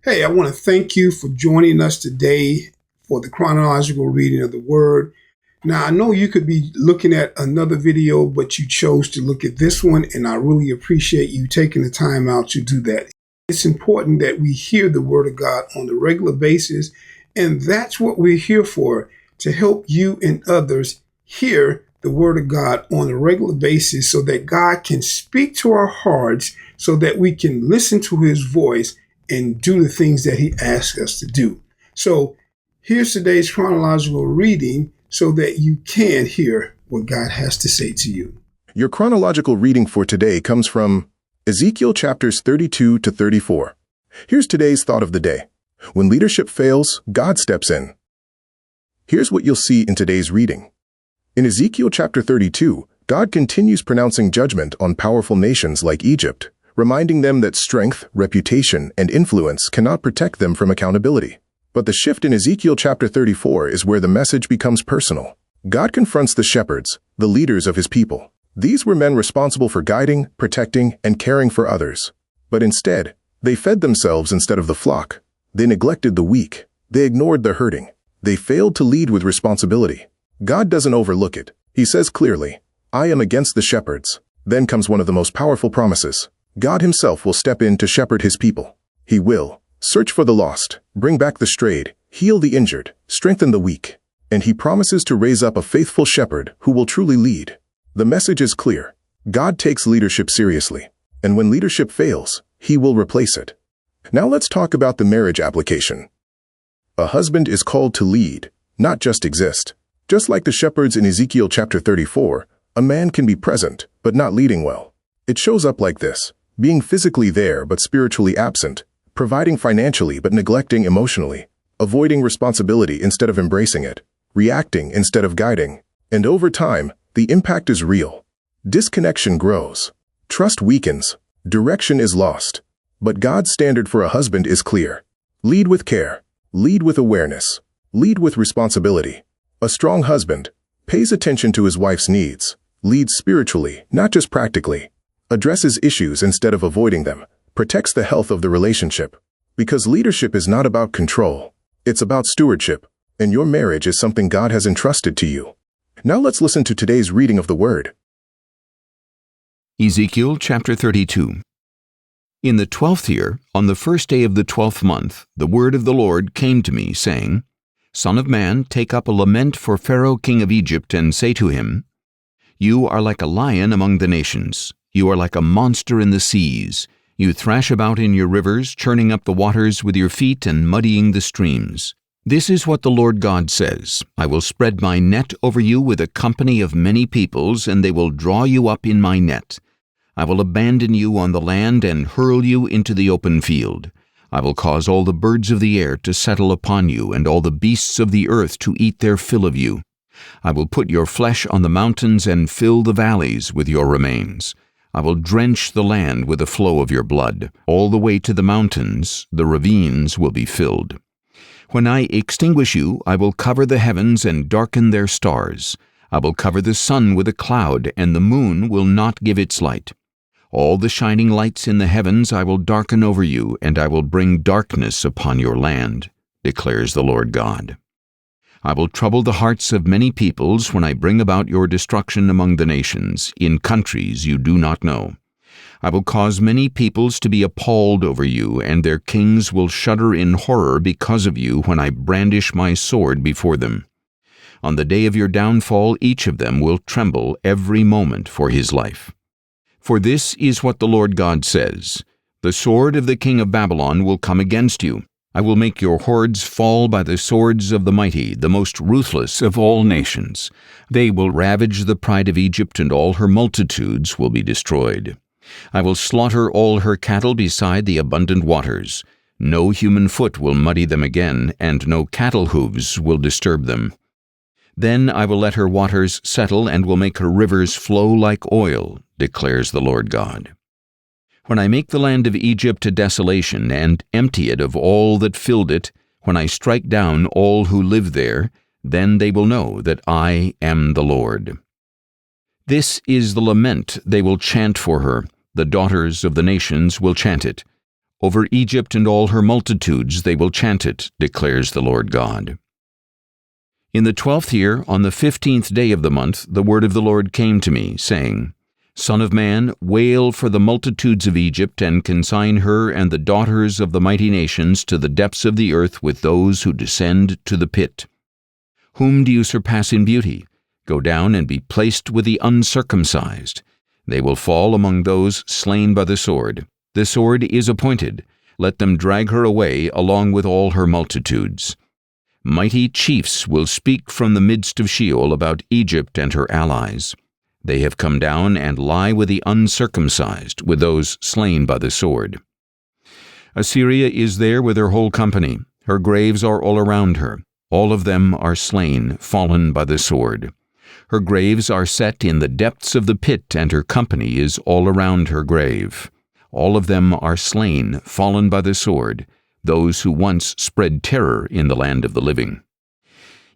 Hey, I want to thank you for joining us today for the chronological reading of the Word. Now, I know you could be looking at another video, but you chose to look at this one, and I really appreciate you taking the time out to do that. It's important that we hear the Word of God on a regular basis, and that's what we're here for, to help you and others hear the Word of God on a regular basis so that God can speak to our hearts so that we can listen to His voice and do the things that He asks us to do. So here's today's chronological reading so that you can hear what God has to say to you. Your chronological reading for today comes from Ezekiel chapters 32 to 34. Here's today's thought of the day. When leadership fails, God steps in. Here's what you'll see in today's reading. In Ezekiel chapter 32, God continues pronouncing judgment on powerful nations like Egypt, reminding them that strength, reputation, and influence cannot protect them from accountability. But the shift in Ezekiel chapter 34 is where the message becomes personal. God confronts the shepherds, the leaders of His people. These were men responsible for guiding, protecting, and caring for others. But instead, they fed themselves instead of the flock. They neglected the weak. They ignored the hurting. They failed to lead with responsibility. God doesn't overlook it. He says clearly, "I am against the shepherds." Then comes one of the most powerful promises. God Himself will step in to shepherd His people. He will search for the lost, bring back the strayed, heal the injured, strengthen the weak. And He promises to raise up a faithful shepherd who will truly lead. The message is clear. God takes leadership seriously. And when leadership fails, He will replace it. Now let's talk about the marriage application. A husband is called to lead, not just exist. Just like the shepherds in Ezekiel chapter 34, a man can be present, but not leading well. It shows up like this: being physically there but spiritually absent, providing financially but neglecting emotionally, avoiding responsibility instead of embracing it, reacting instead of guiding. And over time, the impact is real. Disconnection grows. Trust weakens. Direction is lost. But God's standard for a husband is clear. Lead with care. Lead with awareness. Lead with responsibility. A strong husband pays attention to his wife's needs, leads spiritually, not just practically, addresses issues instead of avoiding them, protects the health of the relationship. Because leadership is not about control. It's about stewardship. And your marriage is something God has entrusted to you. Now let's listen to today's reading of the Word. Ezekiel chapter 32. In the 12th year, on the first day of the 12th month, the word of the Lord came to me, saying, Son of man, take up a lament for Pharaoh king of Egypt, and say to him, You are like a lion among the nations. You are like a monster in the seas. You thrash about in your rivers, churning up the waters with your feet and muddying the streams. This is what the Lord God says, I will spread my net over you with a company of many peoples, and they will draw you up in my net. I will abandon you on the land and hurl you into the open field. I will cause all the birds of the air to settle upon you, and all the beasts of the earth to eat their fill of you. I will put your flesh on the mountains and fill the valleys with your remains. I will drench the land with the flow of your blood. All the way to the mountains, the ravines will be filled. When I extinguish you, I will cover the heavens and darken their stars. I will cover the sun with a cloud, and the moon will not give its light. All the shining lights in the heavens I will darken over you, and I will bring darkness upon your land, declares the Lord God. I will trouble the hearts of many peoples when I bring about your destruction among the nations, in countries you do not know. I will cause many peoples to be appalled over you, and their kings will shudder in horror because of you when I brandish my sword before them. On the day of your downfall, each of them will tremble every moment for his life. For this is what the Lord God says, The sword of the king of Babylon will come against you. I will make your hordes fall by the swords of the mighty, the most ruthless of all nations. They will ravage the pride of Egypt, and all her multitudes will be destroyed. I will slaughter all her cattle beside the abundant waters. No human foot will muddy them again, and no cattle hooves will disturb them. Then I will let her waters settle, and will make her rivers flow like oil, declares the Lord God. When I make the land of Egypt a desolation, and empty it of all that filled it, when I strike down all who live there, then they will know that I am the Lord. This is the lament they will chant for her. The daughters of the nations will chant it. Over Egypt and all her multitudes they will chant it, declares the Lord God. In the 12th year, on the 15th day of the month, the word of the Lord came to me, saying, Son of man, wail for the multitudes of Egypt, and consign her and the daughters of the mighty nations to the depths of the earth with those who descend to the pit. Whom do you surpass in beauty? Go down and be placed with the uncircumcised. They will fall among those slain by the sword. The sword is appointed. Let them drag her away along with all her multitudes. Mighty chiefs will speak from the midst of Sheol about Egypt and her allies. They have come down and lie with the uncircumcised, with those slain by the sword. Assyria is there with her whole company. Her graves are all around her. All of them are slain, fallen by the sword. Her graves are set in the depths of the pit, and her company is all around her grave. All of them are slain, fallen by the sword, those who once spread terror in the land of the living.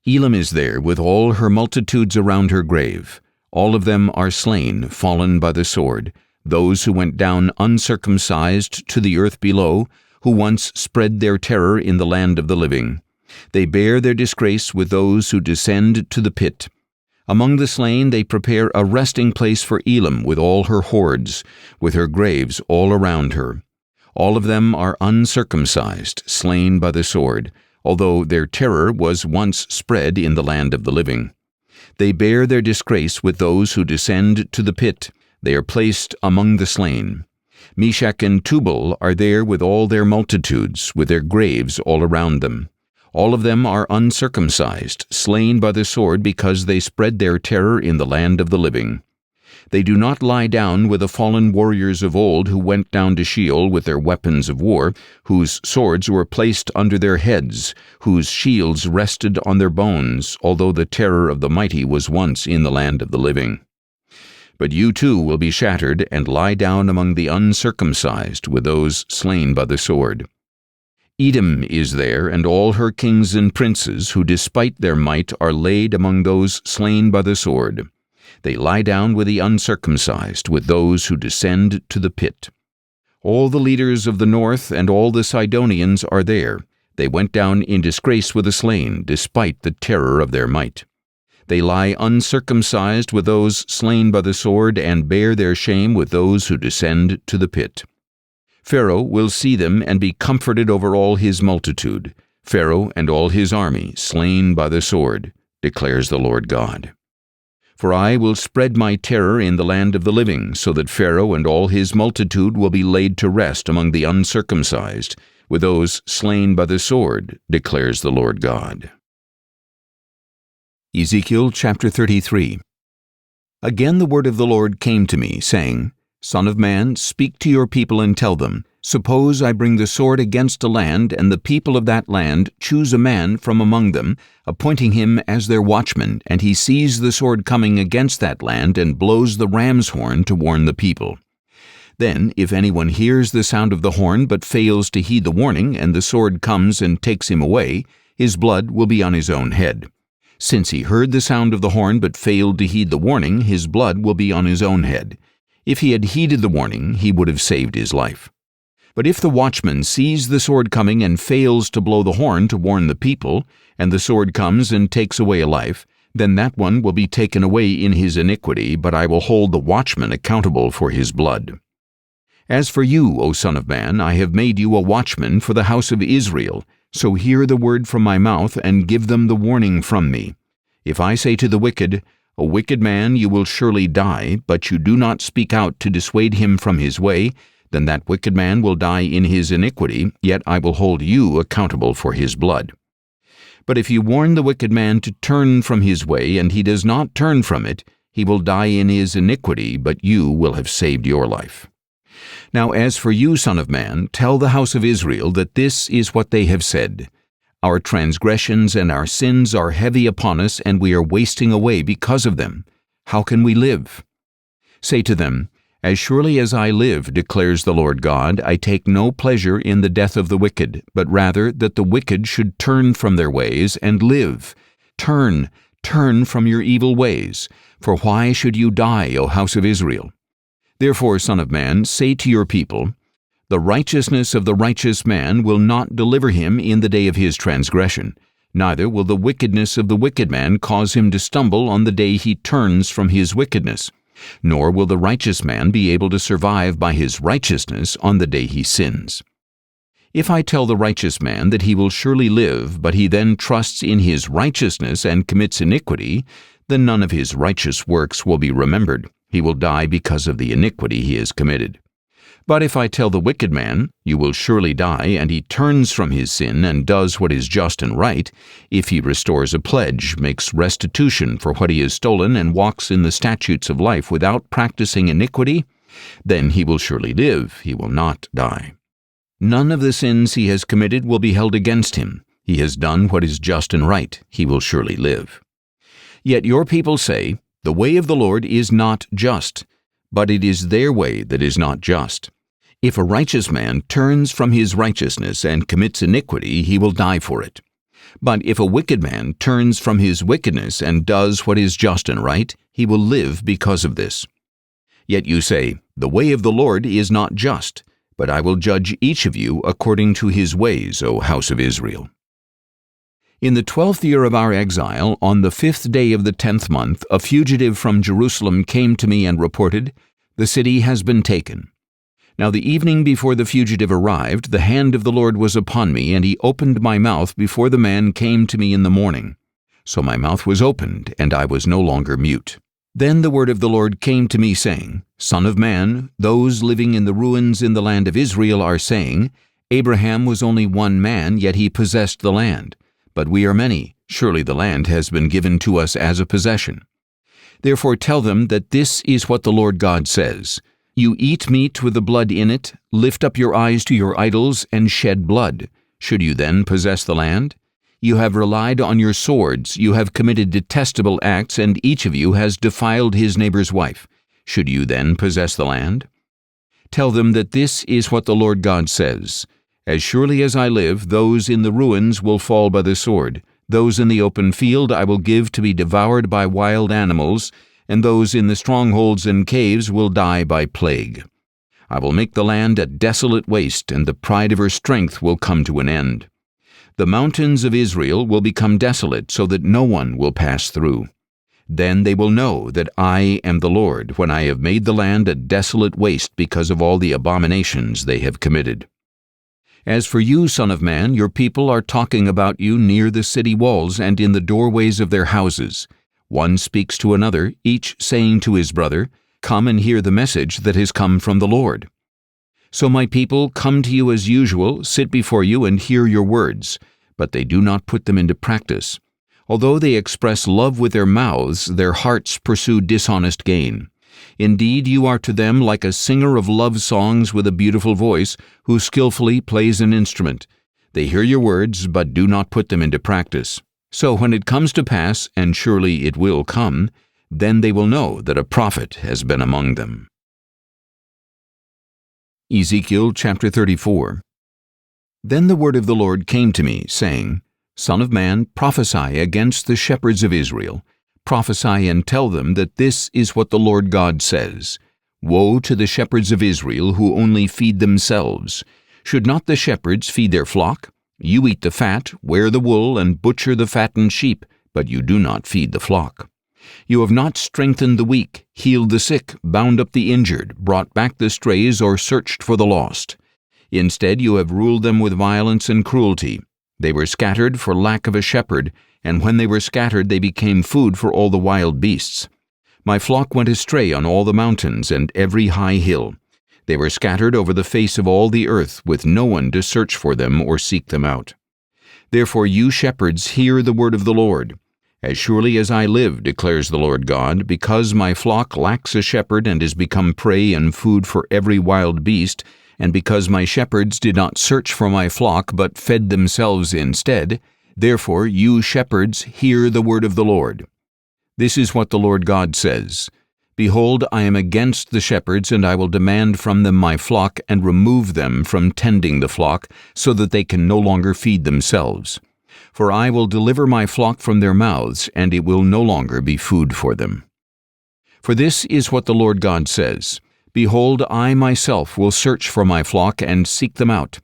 Elam is there with all her multitudes around her grave. All of them are slain, fallen by the sword, those who went down uncircumcised to the earth below, who once spread their terror in the land of the living. They bear their disgrace with those who descend to the pit. Among the slain they prepare a resting place for Elam with all her hordes, with her graves all around her. All of them are uncircumcised, slain by the sword, although their terror was once spread in the land of the living. They bear their disgrace with those who descend to the pit. They are placed among the slain. Meshach and Tubal are there with all their multitudes, with their graves all around them. All of them are uncircumcised, slain by the sword because they spread their terror in the land of the living. They do not lie down with the fallen warriors of old who went down to Sheol with their weapons of war, whose swords were placed under their heads, whose shields rested on their bones, although the terror of the mighty was once in the land of the living. But you too will be shattered and lie down among the uncircumcised with those slain by the sword. Edom is there, and all her kings and princes, who despite their might are laid among those slain by the sword. They lie down with the uncircumcised, with those who descend to the pit. All the leaders of the north and all the Sidonians are there. They went down in disgrace with the slain, despite the terror of their might. They lie uncircumcised with those slain by the sword, and bear their shame with those who descend to the pit. Pharaoh will see them and be comforted over all his multitude, Pharaoh and all his army, slain by the sword, declares the Lord God. For I will spread my terror in the land of the living, so that Pharaoh and all his multitude will be laid to rest among the uncircumcised, with those slain by the sword, declares the Lord God. Ezekiel chapter 33. Again the word of the Lord came to me, saying, Son of man, speak to your people and tell them, Suppose I bring the sword against a land, and the people of that land choose a man from among them, appointing him as their watchman, and he sees the sword coming against that land, and blows the ram's horn to warn the people. Then, if anyone hears the sound of the horn but fails to heed the warning, and the sword comes and takes him away, his blood will be on his own head. Since he heard the sound of the horn but failed to heed the warning, his blood will be on his own head. If he had heeded the warning, he would have saved his life. But if the watchman sees the sword coming and fails to blow the horn to warn the people, and the sword comes and takes away a life, then that one will be taken away in his iniquity, but I will hold the watchman accountable for his blood. As for you, O Son of man, I have made you a watchman for the house of Israel, so hear the word from my mouth, and give them the warning from me. If I say to the wicked, O wicked man, you will surely die, but you do not speak out to dissuade him from his way, then that wicked man will die in his iniquity, yet I will hold you accountable for his blood. But if you warn the wicked man to turn from his way, and he does not turn from it, he will die in his iniquity, but you will have saved your life. Now as for you, Son of man, tell the house of Israel that this is what they have said. Our transgressions and our sins are heavy upon us, and we are wasting away because of them. How can we live? Say to them, As surely as I live, declares the Lord God, I take no pleasure in the death of the wicked, but rather that the wicked should turn from their ways and live. Turn from your evil ways, for why should you die, O house of Israel? Therefore, Son of man, say to your people, The righteousness of the righteous man will not deliver him in the day of his transgression, neither will the wickedness of the wicked man cause him to stumble on the day he turns from his wickedness, nor will the righteous man be able to survive by his righteousness on the day he sins. If I tell the righteous man that he will surely live, but he then trusts in his righteousness and commits iniquity, then none of his righteous works will be remembered. He will die because of the iniquity he has committed. But if I tell the wicked man, you will surely die, and he turns from his sin and does what is just and right, if he restores a pledge, makes restitution for what he has stolen, and walks in the statutes of life without practicing iniquity, then he will surely live, he will not die. None of the sins he has committed will be held against him. He has done what is just and right, he will surely live. Yet your people say, the way of the Lord is not just, but it is their way that is not just. If a righteous man turns from his righteousness and commits iniquity, he will die for it. But if a wicked man turns from his wickedness and does what is just and right, he will live because of this. Yet you say, the way of the Lord is not just, but I will judge each of you according to his ways, O house of Israel. In the 12th year of our exile, on the 5th day of the 10th month, a fugitive from Jerusalem came to me and reported, the city has been taken. Now the evening before the fugitive arrived, the hand of the Lord was upon me, and he opened my mouth before the man came to me in the morning. So my mouth was opened, and I was no longer mute. Then the word of the Lord came to me, saying, Son of man, those living in the ruins in the land of Israel are saying, Abraham was only one man, yet he possessed the land. But we are many. Surely the land has been given to us as a possession. Therefore tell them that this is what the Lord God says. You eat meat with the blood in it, lift up your eyes to your idols, and shed blood. Should you then possess the land? You have relied on your swords, you have committed detestable acts, and each of you has defiled his neighbor's wife. Should you then possess the land? Tell them that this is what the Lord God says. As surely as I live, those in the ruins will fall by the sword. Those in the open field I will give to be devoured by wild animals, and those in the strongholds and caves will die by plague. I will make the land a desolate waste, and the pride of her strength will come to an end. The mountains of Israel will become desolate, so that no one will pass through. Then they will know that I am the Lord, when I have made the land a desolate waste because of all the abominations they have committed. As for you, son of man, your people are talking about you near the city walls and in the doorways of their houses. One speaks to another, each saying to his brother, Come and hear the message that has come from the Lord. So my people come to you as usual, sit before you and hear your words, but they do not put them into practice. Although they express love with their mouths, their hearts pursue dishonest gain. Indeed, you are to them like a singer of love songs with a beautiful voice, who skillfully plays an instrument. They hear your words, but do not put them into practice. So when it comes to pass, and surely it will come, then they will know that a prophet has been among them. Ezekiel chapter 34. Then the word of the Lord came to me, saying, Son of man, prophesy against the shepherds of Israel. Prophesy and tell them that this is what the Lord God says. Woe to the shepherds of Israel who only feed themselves. Should not the shepherds feed their flock? You eat the fat, wear the wool, and butcher the fattened sheep, but you do not feed the flock. You have not strengthened the weak, healed the sick, bound up the injured, brought back the strays, or searched for the lost. Instead, you have ruled them with violence and cruelty. They were scattered for lack of a shepherd, and when they were scattered they became food for all the wild beasts. My flock went astray on all the mountains and every high hill. They were scattered over the face of all the earth, with no one to search for them or seek them out. Therefore you shepherds, hear the word of the Lord. As surely as I live, declares the Lord God, because my flock lacks a shepherd and has become prey and food for every wild beast, and because my shepherds did not search for my flock but fed themselves instead, therefore you shepherds, hear the word of the Lord. This is what the Lord God says. Behold, I am against the shepherds, and I will demand from them my flock, and remove them from tending the flock, so that they can no longer feed themselves. For I will deliver my flock from their mouths, and it will no longer be food for them. For this is what the Lord God says. Behold, I myself will search for my flock and seek them out.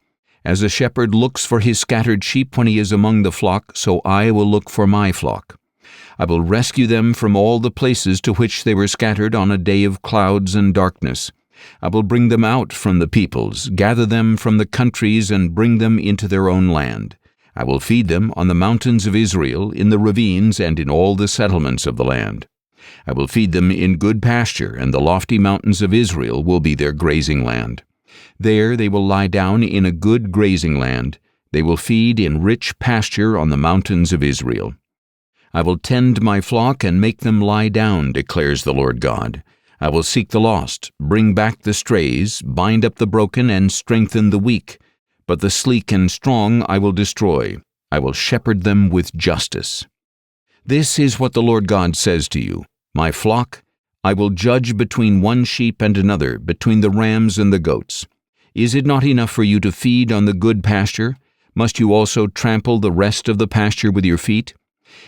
As a shepherd looks for his scattered sheep when he is among the flock, so I will look for my flock. I will rescue them from all the places to which they were scattered on a day of clouds and darkness. I will bring them out from the peoples, gather them from the countries, and bring them into their own land. I will feed them on the mountains of Israel, in the ravines, and in all the settlements of the land. I will feed them in good pasture, and the lofty mountains of Israel will be their grazing land. There they will lie down in a good grazing land. They will feed in rich pasture on the mountains of Israel. I will tend my flock and make them lie down, declares the Lord God. I will seek the lost, bring back the strays, bind up the broken, and strengthen the weak. But the sleek and strong I will destroy. I will shepherd them with justice. This is what the Lord God says to you. My flock, I will judge between one sheep and another, between the rams and the goats. Is it not enough for you to feed on the good pasture? Must you also trample the rest of the pasture with your feet?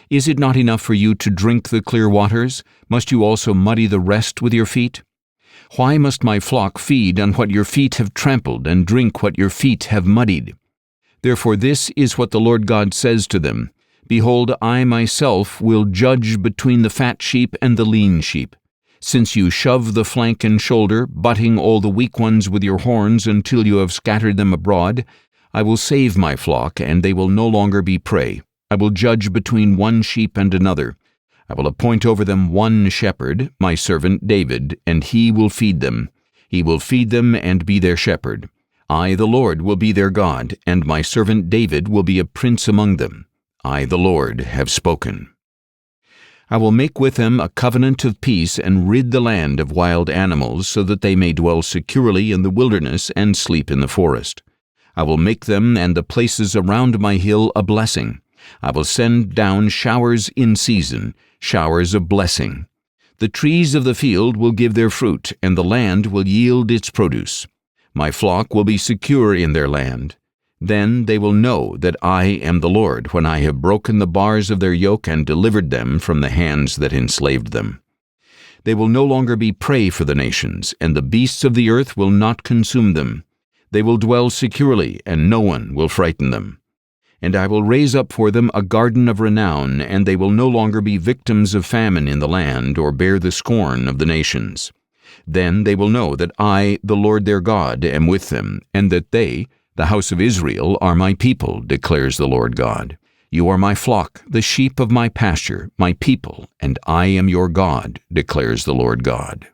Is it not enough for you to drink the clear waters? Must you also muddy the rest with your feet? Why must my flock feed on what your feet have trampled, and drink what your feet have muddied? Therefore this is what the Lord God says to them. Behold, I myself will judge between the fat sheep and the lean sheep. Since you shove the flank and shoulder, butting all the weak ones with your horns until you have scattered them abroad, I will save my flock, and they will no longer be prey. I will judge between one sheep and another. I will appoint over them one shepherd, my servant David, and he will feed them. He will feed them and be their shepherd. I, the Lord, will be their God, and my servant David will be a prince among them. I, the Lord, have spoken. I will make with them a covenant of peace and rid the land of wild animals, so that they may dwell securely in the wilderness and sleep in the forest. I will make them and the places around my hill a blessing. I will send down showers in season, showers of blessing. The trees of the field will give their fruit, and the land will yield its produce. My flock will be secure in their land. Then they will know that I am the Lord, when I have broken the bars of their yoke and delivered them from the hands that enslaved them. They will no longer be prey for the nations, and the beasts of the earth will not consume them. They will dwell securely, and no one will frighten them. And I will raise up for them a garden of renown, and they will no longer be victims of famine in the land, or bear the scorn of the nations. Then they will know that I, the Lord their God, am with them, and that they, the house of Israel, are my people, declares the Lord God. You are my flock, the sheep of my pasture, my people, and I am your God, declares the Lord God.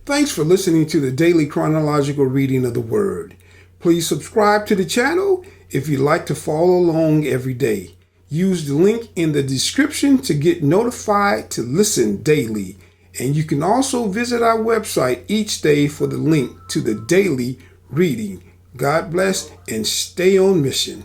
Thanks for listening to the daily chronological reading of the Word. Please subscribe to the channel if you'd like to follow along every day. Use the link in the description to get notified to listen daily. And you can also visit our website each day for the link to the daily reading. God bless and stay on mission.